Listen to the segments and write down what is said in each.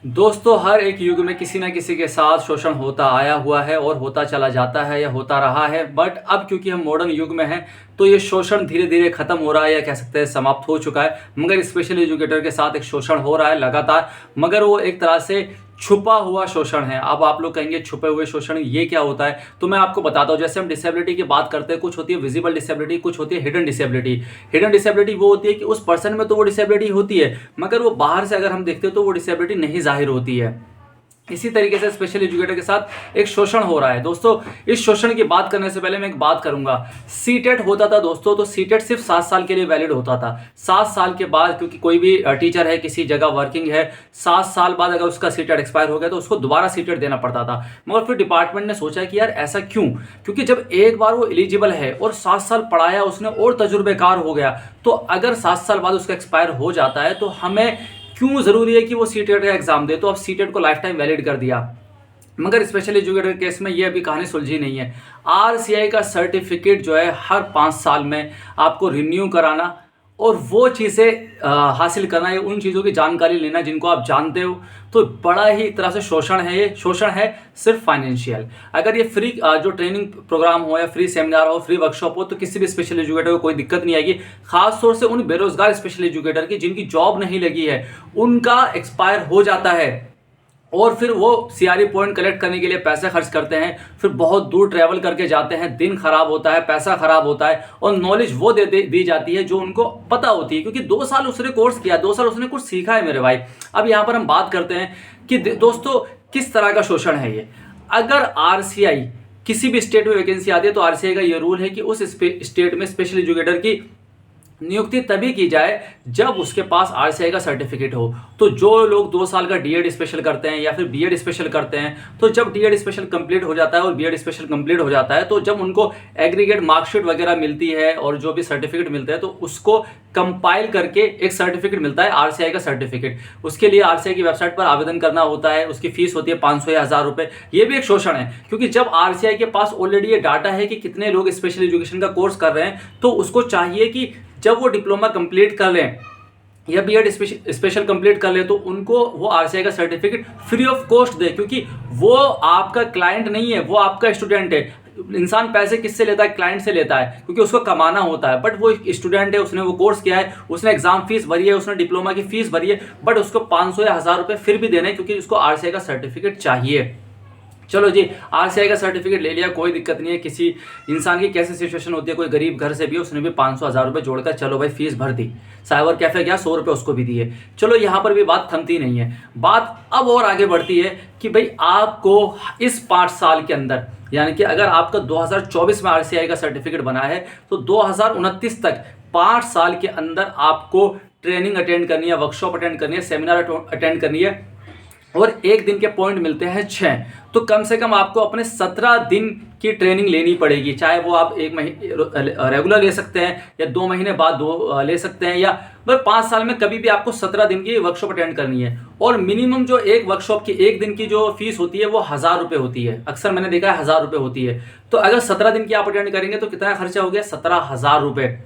दोस्तों, हर एक युग में किसी न किसी के साथ शोषण होता आया हुआ है और होता चला जाता है या होता रहा है। बट अब क्योंकि हम मॉडर्न युग में हैं, तो ये शोषण धीरे धीरे खत्म हो रहा है या कह सकते हैं समाप्त हो चुका है। मगर स्पेशल एजुकेटर के साथ एक शोषण हो रहा है लगातार, मगर वो एक तरह से छुपा हुआ शोषण है। अब आप लोग कहेंगे छुपे हुए शोषण ये क्या होता है, तो मैं आपको बताता हूँ। जैसे हम डिसेबिलिटी की बात करते हैं, कुछ होती है विजिबल डिसेबिलिटी, कुछ होती है हिडन डिसेबिलिटी। हिडन डिसेबिलिटी वो होती है कि उस पर्सन में तो वो डिसेबिलिटी होती है, मगर वो बाहर से अगर हम देखते हो तो वो डिसेबिलिटी नहीं जाहिर होती है। इसी तरीके से स्पेशल एजुकेटर के साथ एक शोषण हो रहा है। दोस्तों, इस शोषण की बात करने से पहले मैं एक बात करूंगा। सीटेट होता था दोस्तों, तो सीटेट सिर्फ 7 साल के लिए वैलिड होता था। 7 साल के बाद, क्योंकि कोई भी टीचर है किसी जगह वर्किंग है, 7 साल बाद अगर उसका सीटेट एक्सपायर हो गया तो उसको दोबारा सीटेट देना पड़ता था। मगर फिर डिपार्टमेंट ने सोचा कि यार ऐसा क्यों, क्योंकि जब एक बार वो एलिजिबल है और 7 साल पढ़ाया उसने और तजुर्बेकार हो गया, तो अगर 7 साल बाद उसका एक्सपायर हो जाता है तो हमें क्यों ज़रूरी है कि वो सीटेट का एग्जाम दे। तो अब सीटेट को लाइफ टाइम वैलिड कर दिया। मगर स्पेशल एजुकेटर केस में ये अभी कहानी सुलझी नहीं है। आरसीआई का सर्टिफिकेट जो है हर 5 साल में आपको रिन्यू कराना और वो चीज़ें हासिल करना, या उन चीज़ों की जानकारी लेना जिनको आप जानते हो, तो बड़ा ही एक तरह से शोषण है। ये शोषण है सिर्फ फाइनेंशियल। अगर ये फ्री जो ट्रेनिंग प्रोग्राम हो या फ्री सेमिनार हो, फ्री वर्कशॉप हो, तो किसी भी स्पेशल एजुकेटर को कोई दिक्कत नहीं आएगी। खास तौर से उन बेरोजगार स्पेशल एजुकेटर की जिनकी जॉब नहीं लगी है, उनका एक्सपायर हो जाता है और फिर वो सीआरई पॉइंट कलेक्ट करने के लिए पैसे खर्च करते हैं, फिर बहुत दूर ट्रैवल करके जाते हैं, दिन खराब होता है, पैसा खराब होता है, और नॉलेज वो दी जाती है जो उनको पता होती है, क्योंकि 2 साल उसने कोर्स किया, 2 साल उसने कुछ सीखा है मेरे भाई। अब यहाँ पर हम बात करते हैं कि दोस्तों किस तरह का शोषण है ये। अगर आरसीआई किसी भी स्टेट में वैकेंसी आती है तो आरसीआई का ये रूल है कि उस स्टेट में स्पेशल एजुकेटर की नियुक्ति तभी की जाए जब उसके पास आरसीआई का सर्टिफिकेट हो। तो जो लोग 2 साल का डीएड स्पेशल करते हैं या फिर बीएड स्पेशल करते हैं, तो जब डीएड स्पेशल कंप्लीट हो जाता है और बीएड स्पेशल कंप्लीट हो जाता है, तो जब उनको एग्रीगेट मार्कशीट वगैरह मिलती है और जो भी सर्टिफिकेट मिलता है, तो उसको कंपाइल करके एक सर्टिफिकेट मिलता है, आरसीआई का सर्टिफिकेट। उसके लिए आरसीआई की वेबसाइट पर आवेदन करना होता है। उसकी फीस होती है 500 या 1000 रुपये। ये भी एक शोषण है, क्योंकि जब आरसीआई के पास ऑलरेडी ये डाटा है कि कितने लोग स्पेशल एजुकेशन का कोर्स कर रहे हैं, तो उसको चाहिए कि जब वो डिप्लोमा कंप्लीट कर लें या बीएड स्पेशल कंप्लीट कर ले, तो उनको वो आरसीआई का सर्टिफिकेट फ्री ऑफ कॉस्ट दे, क्योंकि वो आपका क्लाइंट नहीं है, वो आपका स्टूडेंट है। इंसान पैसे किससे लेता है? क्लाइंट से लेता है, क्योंकि उसको कमाना होता है। बट वो स्टूडेंट है, उसने वो कोर्स किया है, उसने एग्जाम फीस भरी है, उसने डिप्लोमा की फीस भरी है, बट उसको 500 या 1000 रुपये फिर भी देना है, क्योंकि उसको आरसीआई का सर्टिफिकेट चाहिए। चलो जी, आरसीआई का सर्टिफिकेट ले लिया, कोई दिक्कत नहीं है। किसी इंसान की कैसी सिचुएशन होती है, कोई गरीब घर से भी, उसने भी 500-1000 रुपये जोड़कर चलो भाई फीस भर दी, साइबर कैफे गया, 100 रुपये उसको भी दिए। चलो, यहाँ पर भी बात थमती नहीं है। बात अब और आगे बढ़ती है कि भाई आपको इस 5 साल के अंदर, यानी कि अगर आपका 2024 में आरसीआई का सर्टिफिकेट बना है, तो 2029 तक 5 साल के अंदर आपको ट्रेनिंग अटेंड करनी है, वर्कशॉप अटेंड करनी है, सेमिनार अटेंड करनी है, और 1 दिन के पॉइंट मिलते हैं 6। तो कम से कम आपको अपने 17 दिन की ट्रेनिंग लेनी पड़ेगी। चाहे वो आप 1 महीने रेगुलर ले सकते हैं या 2 महीने बाद 2 ले सकते हैं, या बस 5 साल में कभी भी आपको 17 दिन की वर्कशॉप अटेंड करनी है। और मिनिमम जो एक वर्कशॉप की 1 दिन की जो फीस होती है वो 1000 रुपये होती है। अक्सर मैंने देखा है 1000 रुपये होती है। तो अगर 17 दिन की आप अटेंड करेंगे तो कितना खर्चा हो गया? 17,000 रुपये।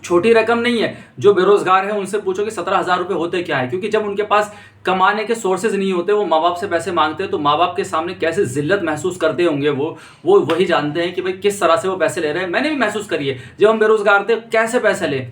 छोटी रकम नहीं है। जो बेरोजगार है उनसे पूछो कि 17,000 रुपये होते क्या है, क्योंकि जब उनके पास कमाने के सोर्सेज नहीं होते, वो माँ बाप से पैसे मांगते हैं, तो माँ बाप के सामने कैसे जिल्लत महसूस करते होंगे वो वही जानते हैं कि भाई किस तरह से वो पैसे ले रहे हैं। मैंने भी महसूस करी है, जब हम बेरोजगार थे कैसे पैसे ले।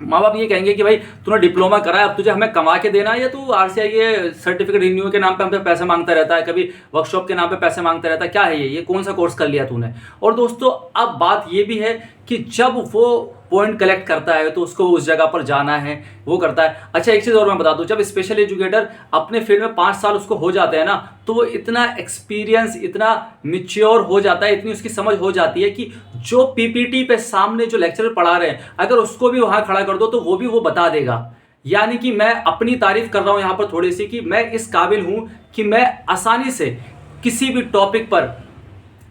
माँ बाप ये कहेंगे कि भाई तूने डिप्लोमा करा है, अब तुझे हमें कमा के देना है, या तू आरसीआई के सर्टिफिकेट रिन्यू के नाम पे हमसे पैसे मांगता रहता है, कभी वर्कशॉप के नाम पे पैसे मांगता रहता है, क्या है ये कौन सा कोर्स कर लिया तूने। और दोस्तों, अब बात ये भी है कि जब वो पॉइंट कलेक्ट करता है तो उसको उस जगह पर जाना है, वो करता है। अच्छा, एक चीज़ और मैं बता दूं, जब स्पेशल एजुकेटर अपने फील्ड में 5 साल उसको हो जाते हैं ना, तो वो इतना एक्सपीरियंस, इतना मिच्योर हो जाता है, इतनी उसकी समझ हो जाती है कि जो पीपीटी पे सामने जो लेक्चरर पढ़ा रहे हैं, अगर उसको भी वहाँ खड़ा कर दो तो वो बता देगा। यानी कि मैं अपनी तारीफ कर रहा हूँ यहाँ पर थोड़ी सी, कि मैं इस काबिल हूँ कि मैं आसानी से किसी भी टॉपिक पर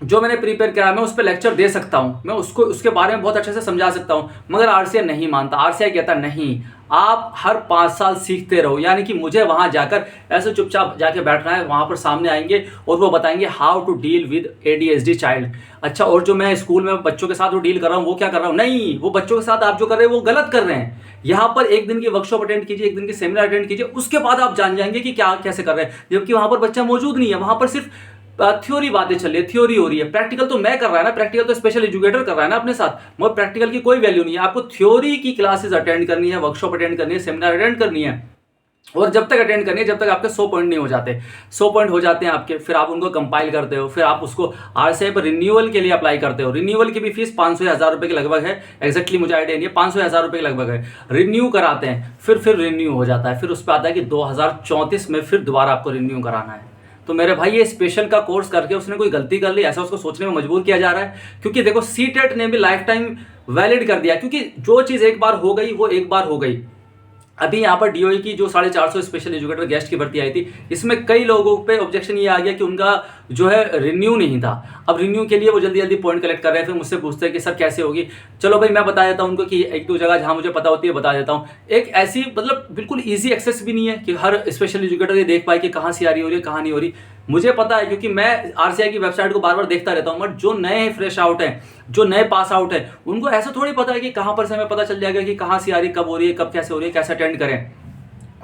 जो मैंने प्रिपेयर करा मैं उस पर लेक्चर दे सकता हूं, मैं उसको उसके बारे में बहुत अच्छे से समझा सकता हूं। मगर आरसीआई नहीं मानता। आरसीआई कहता नहीं, आप हर 5 साल सीखते रहो। यानी कि मुझे वहाँ जाकर ऐसे चुपचाप जाके बैठना है, वहाँ पर सामने आएंगे और वो बताएंगे how to deal with ADHD child. अच्छा, और जो मैं स्कूल में बच्चों के साथ वो डील कर रहा हूँ वो क्या कर रहा हूँ? नहीं, वो बच्चों के साथ आप जो कर रहे हैं वो गलत कर रहे हैं। यहाँ पर एक दिन की वर्कशॉप अटेंड कीजिए, एक दिन की सेमिनार अटेंड कीजिए, उसके बाद आप जान जाएंगे कि क्या कैसे कर रहे हैं। जबकि वहाँ पर बच्चा मौजूद नहीं है, वहाँ पर सिर्फ थ्योरी बातें चल रही है, थ्योरी हो रही है। प्रैक्टिकल तो मैं कर रहा है ना, प्रैक्टिकल तो स्पेशल एजुकेटर कर रहा है ना अपने साथ, मगर प्रैक्टिकल की कोई वैल्यू नहीं है। आपको थ्योरी की क्लासेस अटेंड करनी है, वर्कशॉप अटेंड करनी है, सेमिनार अटेंड करनी है, और जब तक अटेंड करनी है जब तक आपके 100 पॉइंट नहीं हो जाते। 100 पॉइंट हो जाते हैं आपके, फिर आप उनको कंपाइल करते हो, फिर आप उसको RCI पर रिन्यूअल के लिए अप्लाई करते हो। रिन्यूअल की भी फीस 500 या 1000 रुपये के लगभग है, एक्जैक्टली मुझे आइडिया नहीं है, 500 या 1000 रुपये के लगभग है। रिन्यू कराते हैं, फिर रिन्यू हो जाता है, फिर उस पर आता है कि 2034 में फिर दोबारा आपको रिन्यू कराना है। तो मेरे भाई ये स्पेशल का कोर्स करके उसने कोई गलती कर ली, ऐसा उसको सोचने में मजबूर किया जा रहा है। क्योंकि देखो CTET ने भी लाइफ टाइम वैलिड कर दिया, क्योंकि जो चीज़ एक बार हो गई वो एक बार हो गई। अभी यहाँ पर DOE की जो 450 स्पेशल एजुकेटर गेस्ट की भर्ती आई थी, इसमें कई लोगों पे ऑब्जेक्शन ये आ गया कि उनका जो है रिन्यू नहीं था। अब रिन्यू के लिए वो जल्दी जल्दी पॉइंट कलेक्ट कर रहे हैं, फिर मुझसे पूछते हैं कि सर कैसे होगी। चलो भाई मैं बता देता हूँ उनको कि एक दो जगह जहाँ मुझे पता होती है बता देता हूँ। एक ऐसी मतलब बिल्कुल ईजी एक्सेस भी नहीं है कि हर स्पेशल एजुकेटर ये देख पाए कि कहाँ CRE हो रही है कहाँ नहीं हो रही। मुझे पता है क्योंकि मैं RCI की वेबसाइट को बार बार देखता रहता हूँ, बट जो नए फ्रेश आउट हैं, जो नए पास आउट हैं, उनको ऐसा थोड़ी पता है कि कहाँ पर से हमें पता चल जाएगा कि कहाँ CRE कब हो रही है, कब कैसे हो रही है, कैसे अटेंड करें।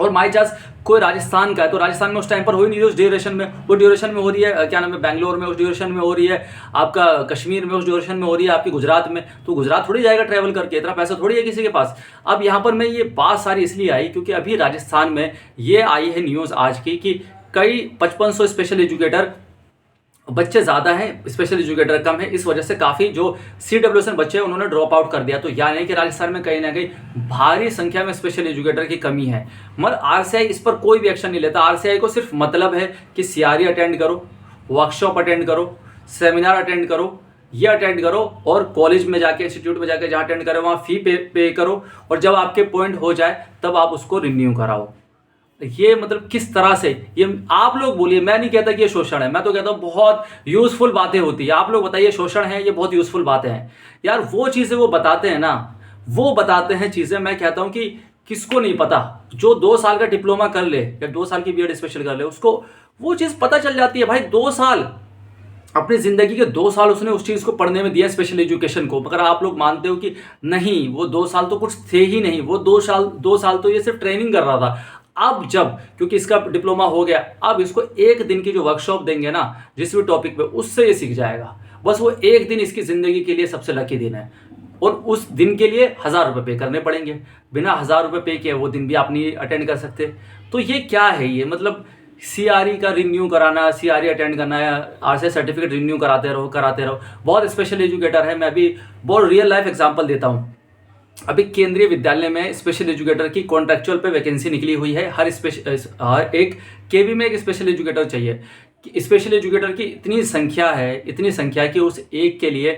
और माई चांस कोई राजस्थान का है तो राजस्थान में उस टाइम पर हो ही नहीं रही उस ड्यूरेशन में, वो ड्यूरेशन में हो रही है क्या नाम है बेंगलोर में उस ड्यूरेशन में हो रही है, आपका कश्मीर में उस ड्यूरेशन में हो रही है, आपकी गुजरात में, तो गुजरात थोड़ी जाएगा ट्रैवल करके, इतना पैसा थोड़ी है किसी के पास। अब यहाँ पर मैं ये बात सारी इसलिए आई क्योंकि अभी राजस्थान में ये आई है न्यूज़ आज की कि कई 5500 स्पेशल एजुकेटर बच्चे ज़्यादा हैं, स्पेशल एजुकेटर कम है, इस वजह से काफ़ी जो CWSN बच्चे हैं उन्होंने ड्रॉप आउट कर दिया। तो यानी कि राजस्थान में कहीं ना कहीं भारी संख्या में स्पेशल एजुकेटर की कमी है, मगर RCI इस पर कोई भी एक्शन नहीं लेता। RCI को सिर्फ मतलब है कि CRE अटेंड करो, वर्कशॉप अटेंड करो, सेमिनार अटेंड करो, ये अटेंड करो, और कॉलेज में जाके इंस्टीट्यूट में जाके जहाँ अटेंड करो वहाँ फ़ी पे करो, और जब आपके पॉइंट हो जाए तब आप उसको रिन्यू कराओ। ये मतलब किस तरह से, ये आप लोग बोलिए, मैं नहीं कहता कि ये शोषण है, मैं तो कहता हूँ बहुत यूजफुल बातें होती है। आप लोग बताइए शोषण है, ये बहुत यूजफुल बातें हैं यार। वो चीज़ें वो बताते हैं ना, वो बताते हैं चीज़ें, मैं कहता हूँ कि किसको नहीं पता, जो 2 साल का डिप्लोमा कर ले या 2 साल की BEd स्पेशल कर ले, उसको वो चीज़ पता चल जाती है भाई। 2 साल अपनी ज़िंदगी के 2 साल उसने उस चीज़ को पढ़ने में दिया, स्पेशल एजुकेशन को, मगर आप लोग मानते हो कि नहीं वो 2 साल तो कुछ थे ही नहीं, वो 2 साल तो ये सिर्फ ट्रेनिंग कर रहा था। अब जब क्योंकि इसका डिप्लोमा हो गया, अब इसको एक दिन की जो वर्कशॉप देंगे ना जिस भी टॉपिक पे, उससे ये सीख जाएगा। बस वो एक दिन इसकी ज़िंदगी के लिए सबसे लकी दिन है, और उस दिन के लिए 1000 रुपये पे करने पड़ेंगे। बिना 1000 रुपये पे किए वो दिन भी आप नहीं अटेंड कर सकते। तो ये क्या है, ये मतलब CRE का रिन्यू कराना, CRE अटेंड करना है, RCI सर्टिफिकेट रिन्यू कराते रहो। बहुत स्पेशल एजुकेटर है, मैं अभी बहुत रियल लाइफ एग्जांपल देता हूँ। अभी केंद्रीय विद्यालय में स्पेशल एजुकेटर की कॉन्ट्रैक्चुअल पे वैकेंसी निकली हुई है। हर एक KB में एक स्पेशल एजुकेटर चाहिए। स्पेशल एजुकेटर की इतनी संख्या कि उस एक के लिए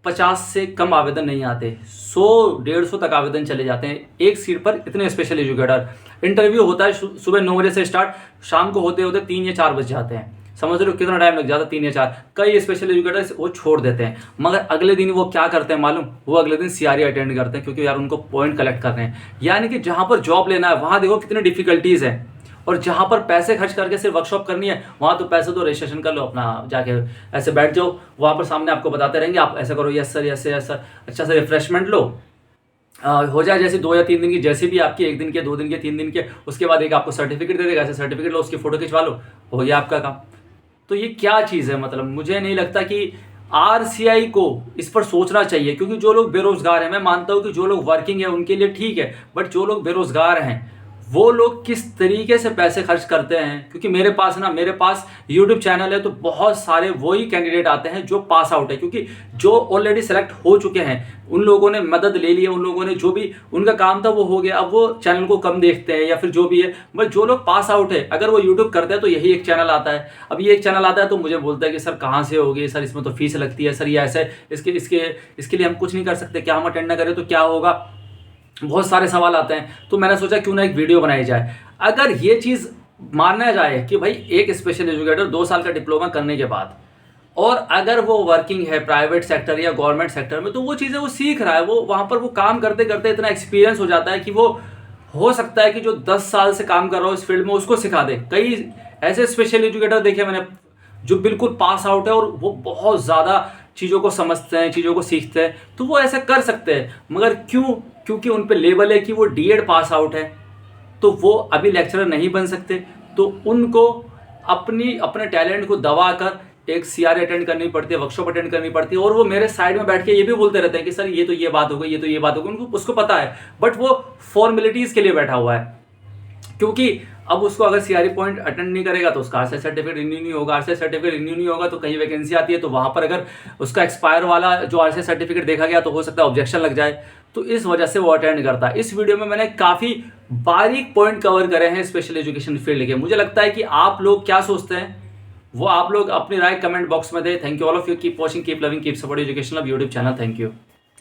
50 से कम आवेदन नहीं आते, 100-150 तक आवेदन चले जाते हैं एक सीट पर, इतने स्पेशल एजुकेटर। इंटरव्यू होता है सुबह 9 बजे से स्टार्ट, शाम को होते होते 3 या 4 बज जाते हैं। समझ रहे हो कितना टाइम लग जाता है, 3 या 4। कई स्पेशल एजुकेटर्स वो छोड़ देते हैं, मगर अगले दिन वो क्या करते हैं मालूम, वो अगले दिन CRE अटेंड करते हैं, क्योंकि यार उनको पॉइंट कलेक्ट करने हैं। यानी कि जहाँ पर जॉब लेना है वहाँ देखो कितनी डिफिकल्टीज़ हैं, और जहाँ पर पैसे खर्च करके सिर्फ वर्कशॉप करनी है वहाँ तो पैसे तो रजिस्ट्रेशन कर लो अपना, जाके ऐसे बैठ जाओ, वहाँ पर सामने आपको बताते रहेंगे आप ऐसा करो, यस सर, अच्छा सर रिफ्रेशमेंट लो, हो जाए जैसे 2 या 3 दिन की, जैसी भी आपकी 1 दिन के, 2 दिन के, 3 दिन के, उसके बाद एक आपको सर्टिफिकेट दे देगा, ऐसे सर्टिफिकेट लो, उसकी फ़ोटो खिंचवा लो, हो गया आपका काम। तो ये क्या चीज़ है, मतलब मुझे नहीं लगता कि RCI को इस पर सोचना चाहिए। क्योंकि जो लोग बेरोजगार हैं, मैं मानता हूँ कि जो लोग वर्किंग है उनके लिए ठीक है, बट जो लोग बेरोजगार हैं वो लोग किस तरीके से पैसे खर्च करते हैं। क्योंकि मेरे पास YouTube चैनल है, तो बहुत सारे वही कैंडिडेट आते हैं जो पास आउट है, क्योंकि जो ऑलरेडी सेलेक्ट हो चुके हैं उन लोगों ने मदद ले ली है, उन लोगों ने जो भी उनका काम था वो हो गया, अब वो चैनल को कम देखते हैं या फिर जो भी है। बट जो लोग पास आउट है, अगर वो यूट्यूब करते हैं तो यही एक चैनल आता है। अब ये एक चैनल आता है तो मुझे बोलता है कि सर कहाँ से होगी, सर इसमें तो फीस लगती है, सर ये ऐसे, इसके लिए हम कुछ नहीं कर सकते, क्या हम अटेंड ना करें तो क्या होगा, बहुत सारे सवाल आते हैं। तो मैंने सोचा क्यों ना एक वीडियो बनाई जाए। अगर ये चीज़ मानना जाए कि भाई एक स्पेशल एजुकेटर 2 साल का डिप्लोमा करने के बाद, और अगर वो वर्किंग है प्राइवेट सेक्टर या गवर्नमेंट सेक्टर में, तो वो चीज़ें वो सीख रहा है, वो वहाँ पर वो काम करते करते इतना एक्सपीरियंस हो जाता है कि वो हो सकता है कि जो 10 साल से काम कर रहा हो इस फील्ड में उसको सिखा दे। कई ऐसे स्पेशल एजुकेटर देखे मैंने जो बिल्कुल पास आउट है और वो बहुत ज़्यादा चीज़ों को समझते हैं, चीज़ों को सीखते हैं, तो वो ऐसा कर सकते हैं। मगर क्यों? क्योंकि उन पे लेबल है कि वो डीएड पास आउट है, तो वो अभी लेक्चरर नहीं बन सकते। तो उनको अपने टैलेंट को दबाकर एक सीआर अटेंड करनी पड़ती है, वर्कशॉप अटेंड करनी पड़ती है, और वो मेरे साइड में बैठ के ये भी बोलते रहते हैं कि सर ये तो ये बात हो गई, ये तो ये बात हो गई। उनको उसको पता है, बट वो फॉर्मेलिटीज़ के लिए बैठा हुआ है। क्योंकि अब उसको अगर सीआरई पॉइंट अटेंड नहीं करेगा तो उसका आरसीआई सर्टिफिकेट रिन्यू नहीं होगा, आरसीआई सर्टिफिकेट रिन्यू नहीं होगा तो कहीं वैकेंसी आती है, तो वहाँ पर अगर उसका एक्सपायर वाला जो आरसीआई सर्टिफिकेट देखा गया तो हो सकता है ऑब्जेक्शन लग जाए। तो इस वजह से वो अटेंड करता है। इस वीडियो में मैंने काफ़ी बारीक पॉइंट कवर करे हैं स्पेशल एजुकेशन फील्ड के। मुझे लगता है कि आप लोग क्या सोचते हैं वो आप लोग अपनी राय कमेंट बॉक्स में दें। Thank you all of you, keep watching, keep loving, keep support education of YouTube channel. Thank you.